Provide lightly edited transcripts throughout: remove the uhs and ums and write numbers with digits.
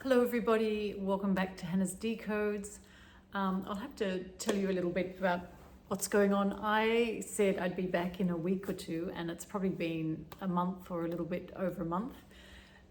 Hello everybody, welcome back to Hannah's Decodes. I'll have to tell you a little bit about what's going on. I said I'd be back in a week or two, and it's probably been a month or a little bit over a month.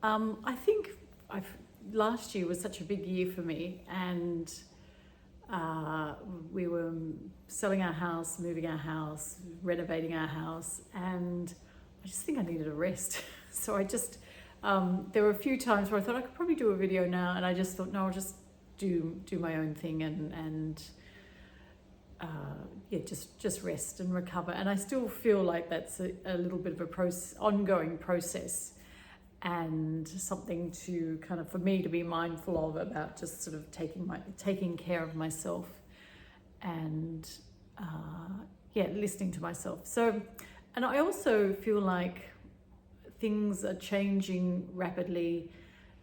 I think last year was such a big year for me, and we were selling our house, moving our house, renovating our house, and I just think I needed a rest. So there were a few times where I thought I could probably do a video now, and I just thought, no, I'll just do my own thing and just rest and recover. And I still feel like that's a little bit of a ongoing process, and something to kind of, for me, to be mindful of, about just sort of taking care of myself and listening to myself. So, and I also feel like things are changing rapidly,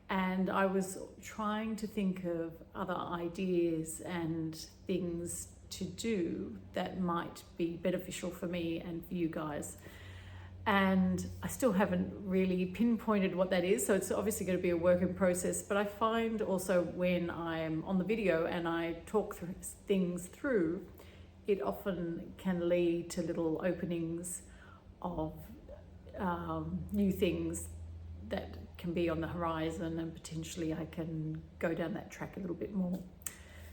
and I was trying to think of other ideas and things to do that might be beneficial for me and for you guys. And I still haven't really pinpointed what that is, so it's obviously going to be a work in process. But I find also when I'm on the video and I talk things through, it often can lead to little openings of new things that can be on the horizon, and potentially I can go down that track a little bit more.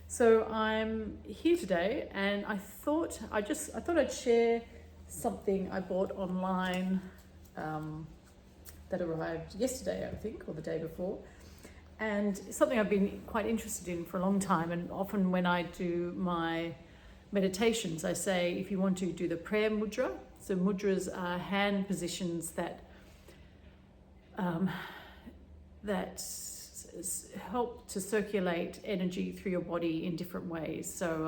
So I'm here today, and I thought I'd share something I bought online that arrived yesterday, I think, or the day before, and something I've been quite interested in for a long time. And often when I do my meditations, I say, if you want to do the prayer mudra. So mudras are hand positions that help to circulate energy through your body in different ways. So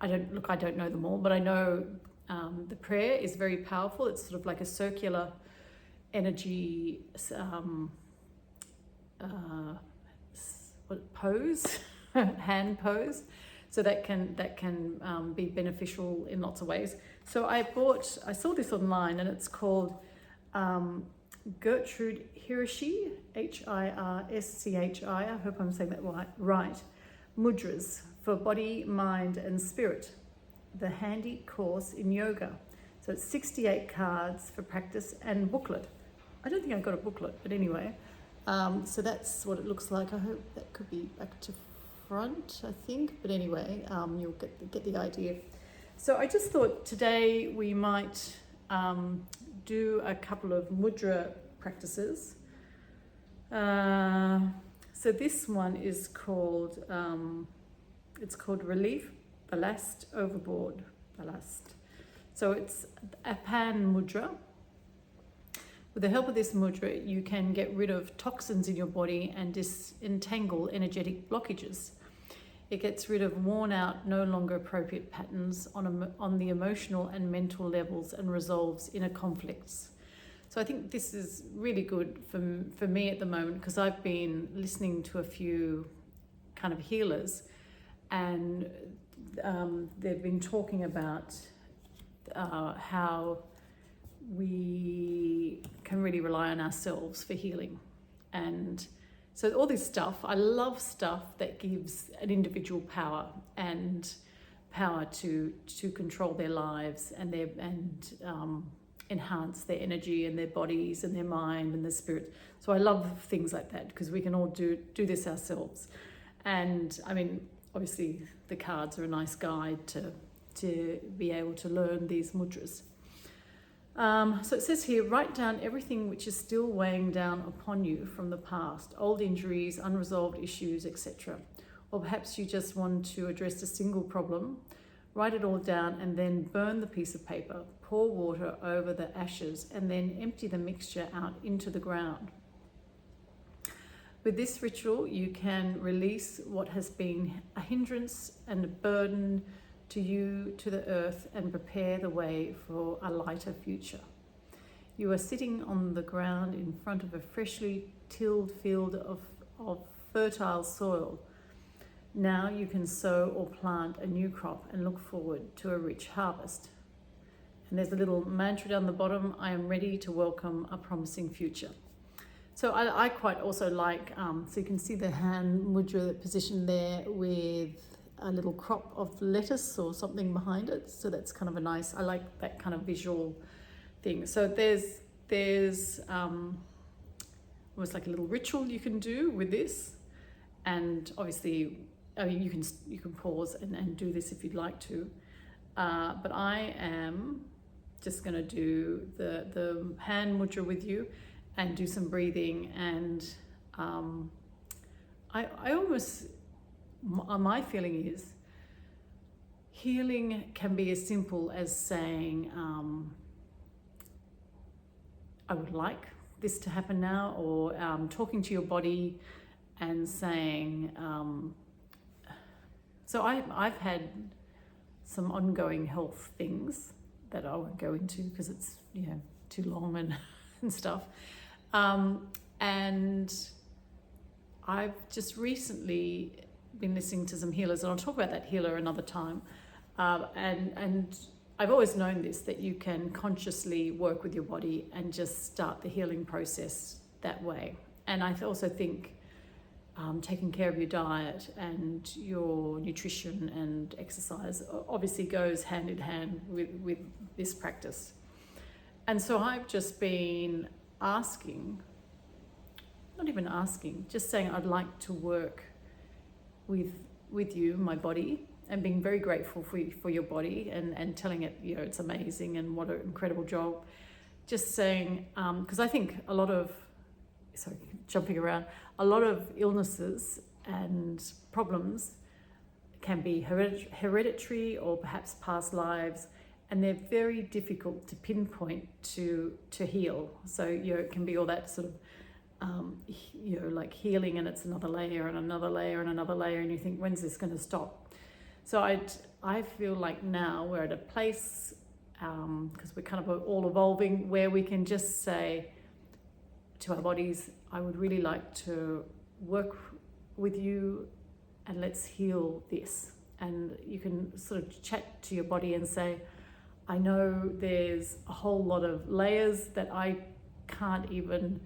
I don't know them all, but I know the prayer is very powerful. It's sort of like a circular energy pose, hand pose. So that can be beneficial in lots of ways. So I saw this online, and it's called Gertrude Hirschi, Hirschi. I hope I'm saying that right. Mudras for Body, Mind and Spirit, the handy course in yoga. So it's 68 cards for practice and booklet. I don't think I got a booklet, but anyway. So that's what it looks like. I hope that could be back to front, I think, but anyway, you'll get the idea. So I just thought today we might do a couple of mudra practices. So this one is called Relief, Ballast, Overboard, Ballast. So it's Apan Mudra. With the help of this mudra, you can get rid of toxins in your body and disentangle energetic blockages. It gets rid of worn out, no longer appropriate patterns on the emotional and mental levels, and resolves inner conflicts. So I think this is really good for me at the moment, because I've been listening to a few kind of healers, and they've been talking about how we can really rely on ourselves for healing. And so all this stuff, I love stuff that gives an individual power to control their lives and enhance their energy and their bodies and their mind and their spirit. So I love things like that, because we can all do this ourselves. And I mean, obviously the cards are a nice guide to be able to learn these mudras. So it says here, write down everything which is still weighing down upon you from the past, old injuries, unresolved issues, etc. Or perhaps you just want to address a single problem. Write it all down and then burn the piece of paper. Pour water over the ashes and then empty the mixture out into the ground. With this ritual, you can release what has been a hindrance and a burden to you, to the earth, and prepare the way for a lighter future. You are sitting on the ground in front of a freshly tilled field of fertile soil. Now you can sow or plant a new crop and look forward to a rich harvest. And there's a little mantra down the bottom: I am ready to welcome a promising future. So I quite also like, so you can see the hand mudra position there with a little crop of lettuce or something behind it. So that's kind of a nice, I like that kind of visual thing. So there's almost like a little ritual you can do with this. And obviously, I mean, you can pause and do this if you'd like to. But I am just going to do the hand mudra with you and do some breathing. And I almost, my feeling is healing can be as simple as saying, I would like this to happen now, or talking to your body and saying, so I've had some ongoing health things that I won't go into because it's, you know, too long and stuff. And I've just recently been listening to some healers, and I'll talk about that healer another time. And I've always known this, that you can consciously work with your body and just start the healing process that way. And I also think taking care of your diet and your nutrition and exercise obviously goes hand in hand with this practice. And so I've just been asking, not even asking, just saying I'd like to work with you, my body, and being very grateful for your body and telling it, you know, it's amazing and what an incredible job. Just saying, because I think a lot of, sorry, jumping around, a lot of illnesses and problems can be hereditary or perhaps past lives, and they're very difficult to pinpoint to heal. So, you know, it can be all that sort of, you know, like healing, and it's another layer and another layer and another layer, and you think, when's this going to stop? So I feel like now we're at a place, because we're kind of all evolving, where we can just say to our bodies, I would really like to work with you and let's heal this. And you can sort of chat to your body and say, I know there's a whole lot of layers that I can't even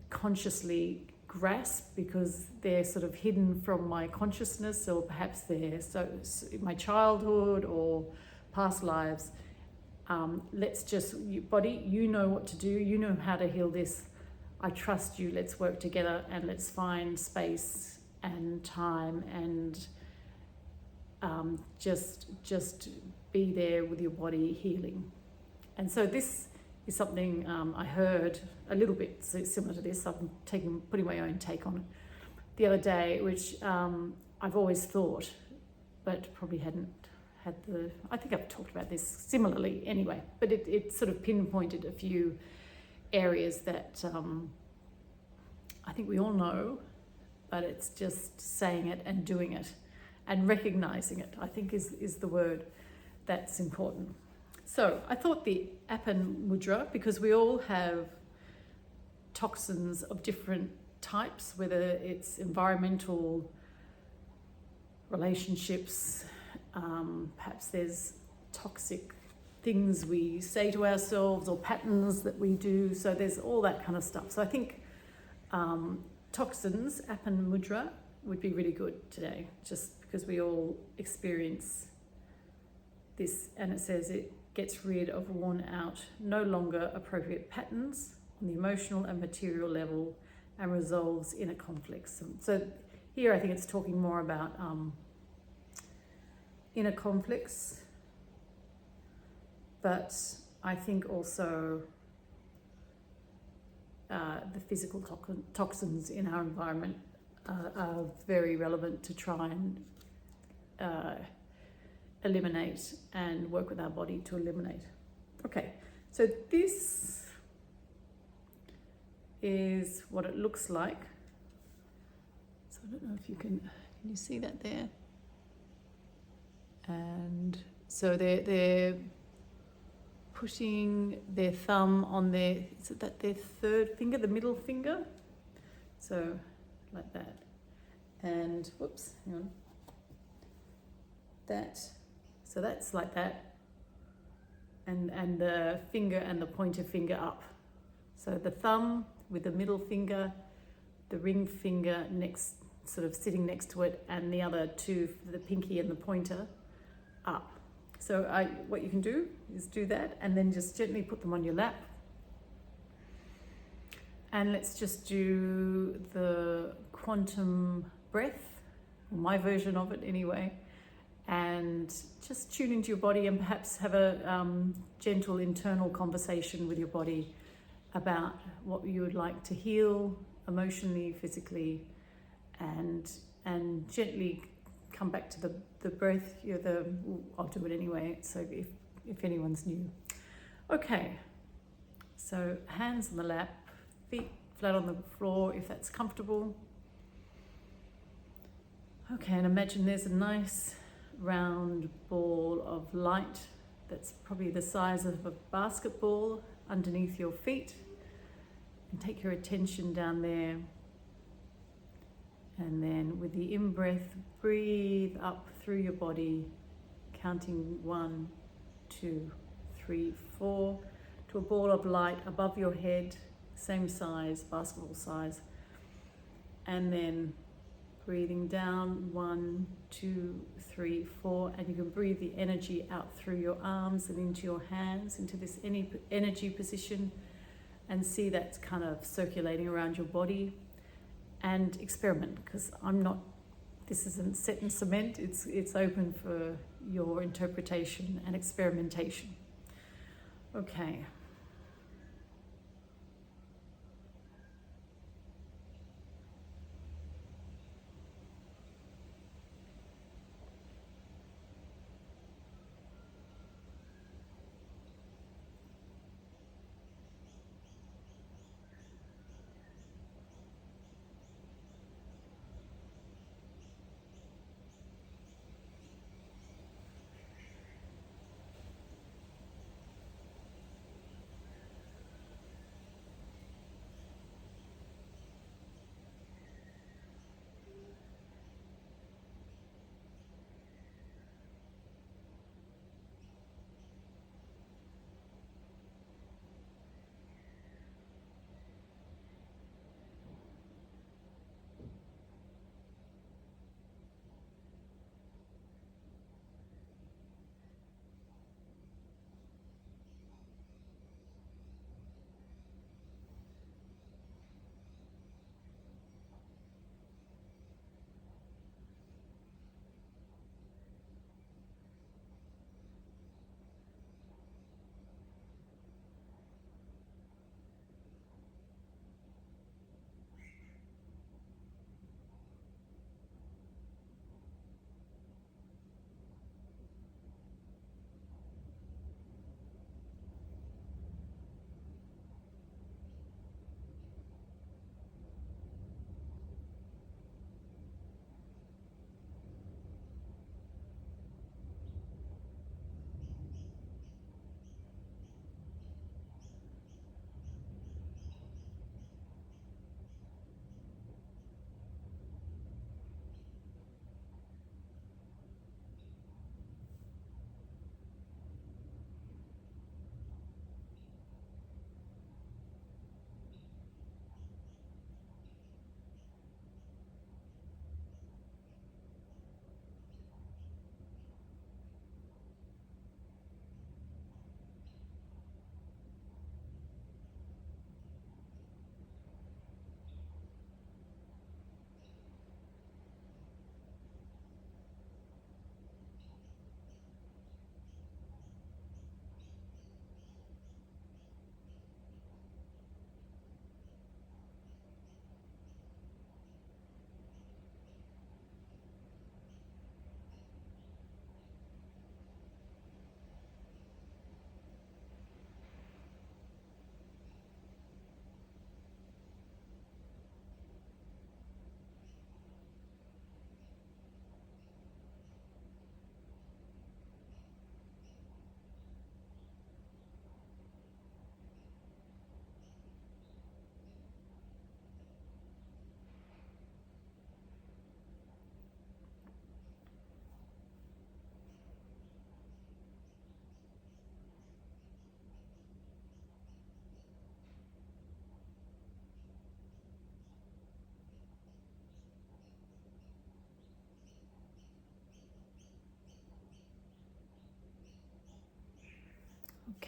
consciously grasp because they're sort of hidden from my consciousness, or perhaps they're so my childhood or past lives. Let's just, body, you know what to do, you know how to heal this. I trust you, let's work together and let's find space and time and just be there with your body healing. And so this is something I heard a little bit similar to this. I'm putting my own take on it the other day, which I've always thought, but probably hadn't had I think I've talked about this similarly anyway, but it sort of pinpointed a few areas that I think we all know, but it's just saying it and doing it and recognizing it, I think is the word that's important. So I thought the Apan Mudra, because we all have toxins of different types, whether it's environmental, relationships, perhaps there's toxic things we say to ourselves or patterns that we do. So there's all that kind of stuff. So I think toxins, Apan Mudra, would be really good today, just because we all experience this. And it says it gets rid of worn out, no longer appropriate patterns on the emotional and material level and resolves inner conflicts. So here I think it's talking more about inner conflicts, but I think also the physical toxins in our environment are very relevant to try and eliminate and work with our body to eliminate. Okay, so this is what it looks like. So I don't know if you can you see that there? And so they're putting their thumb on their, is it that their third finger, the middle finger? So like that. And whoops, hang on. That, so that's like that. And the finger and the pointer finger up. So the thumb with the middle finger, the ring finger next, sort of sitting next to it, and the other two, the pinky and the pointer, up. So what you can do is do that, and then just gently put them on your lap. And let's just do the quantum breath, my version of it anyway, and just tune into your body and perhaps have a gentle internal conversation with your body about what you would like to heal emotionally, physically, and gently come back to the breath. I'll do it anyway, so if anyone's new. Okay, so hands on the lap, feet flat on the floor if that's comfortable. Okay, and imagine there's a nice round ball of light that's probably the size of a basketball underneath your feet, and take your attention down there. And then with the in-breath, breathe up through your body, counting 1, 2, 3, 4, to a ball of light above your head, same size, basketball size. And then breathing down, 1, 2, 3, 4, and you can breathe the energy out through your arms and into your hands, into this energy position, and see that's kind of circulating around your body. And experiment, because this isn't set in cement, it's open for your interpretation and experimentation. Okay.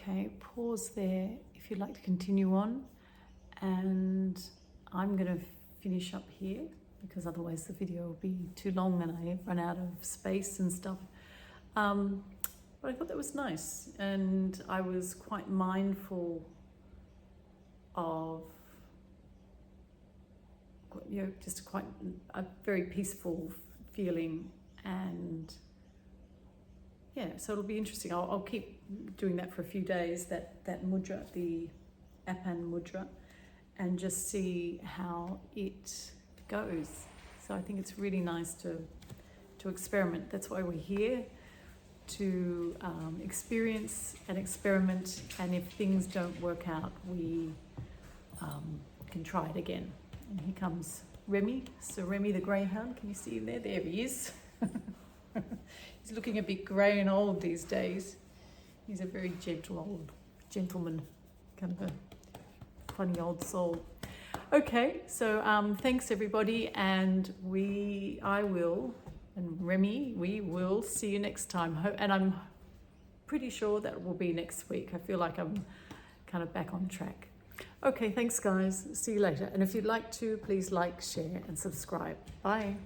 Okay, pause there if you'd like to continue on, and I'm going to finish up here because otherwise the video will be too long and I run out of space and stuff. But I thought that was nice, and I was quite mindful of, you know, just quite a very peaceful feeling. And yeah, so it'll be interesting. I'll keep doing that for a few days, that mudra, the Apan mudra, and just see how it goes. So I think it's really nice to experiment. That's why we're here, to experience and experiment, and if things don't work out, we can try it again. And here comes Remy, Sir Remy the greyhound. Can you see him there? There he is. He's looking a bit grey and old these days. He's a very gentle old gentleman, kind of a funny old soul. Okay, so thanks everybody, and I will, and Remy, we will see you next time. And I'm pretty sure that will be next week. I feel like I'm kind of back on track. Okay, thanks guys. See you later. And if you'd like to, please like, share and subscribe. Bye.